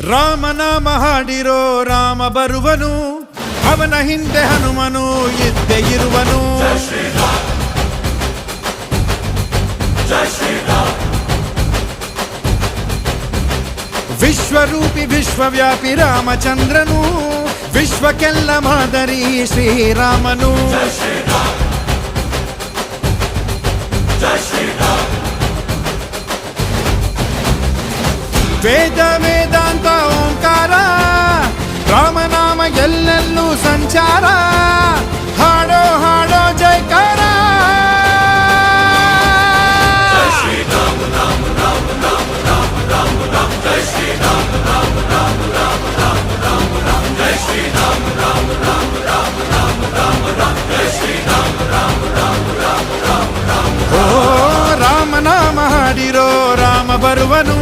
ರಾಮನಾಮ ಹಾಡಿರೋ ರಾಮ ಬರುವನು, ಅವನ ಹಿಂದೆ ಹನುಮನು ಇದ್ದೇ ಇರುವನು. ವಿಶ್ವರೂಪಿ ವಿಶ್ವವ್ಯಾಪಿ ರಾಮಚಂದ್ರನು, ವಿಶ್ವಕ್ಕೆಲ್ಲ ಮಾದರಿ ಶ್ರೀರಾಮನು. ವೇದ ವೇದಾಂತ ಓಂಕಾರ, ರಾಮನಾಮ ಎಲ್ಲೆಲ್ಲೂ ಸಂಚಾರ. ಹಾಡೋ ಹಾಡೋ ಜೈಕಾರ. ಓ ರಾಮನಾಮ ಹಾಡಿರೋ ರಾಮ ಬರುವನು,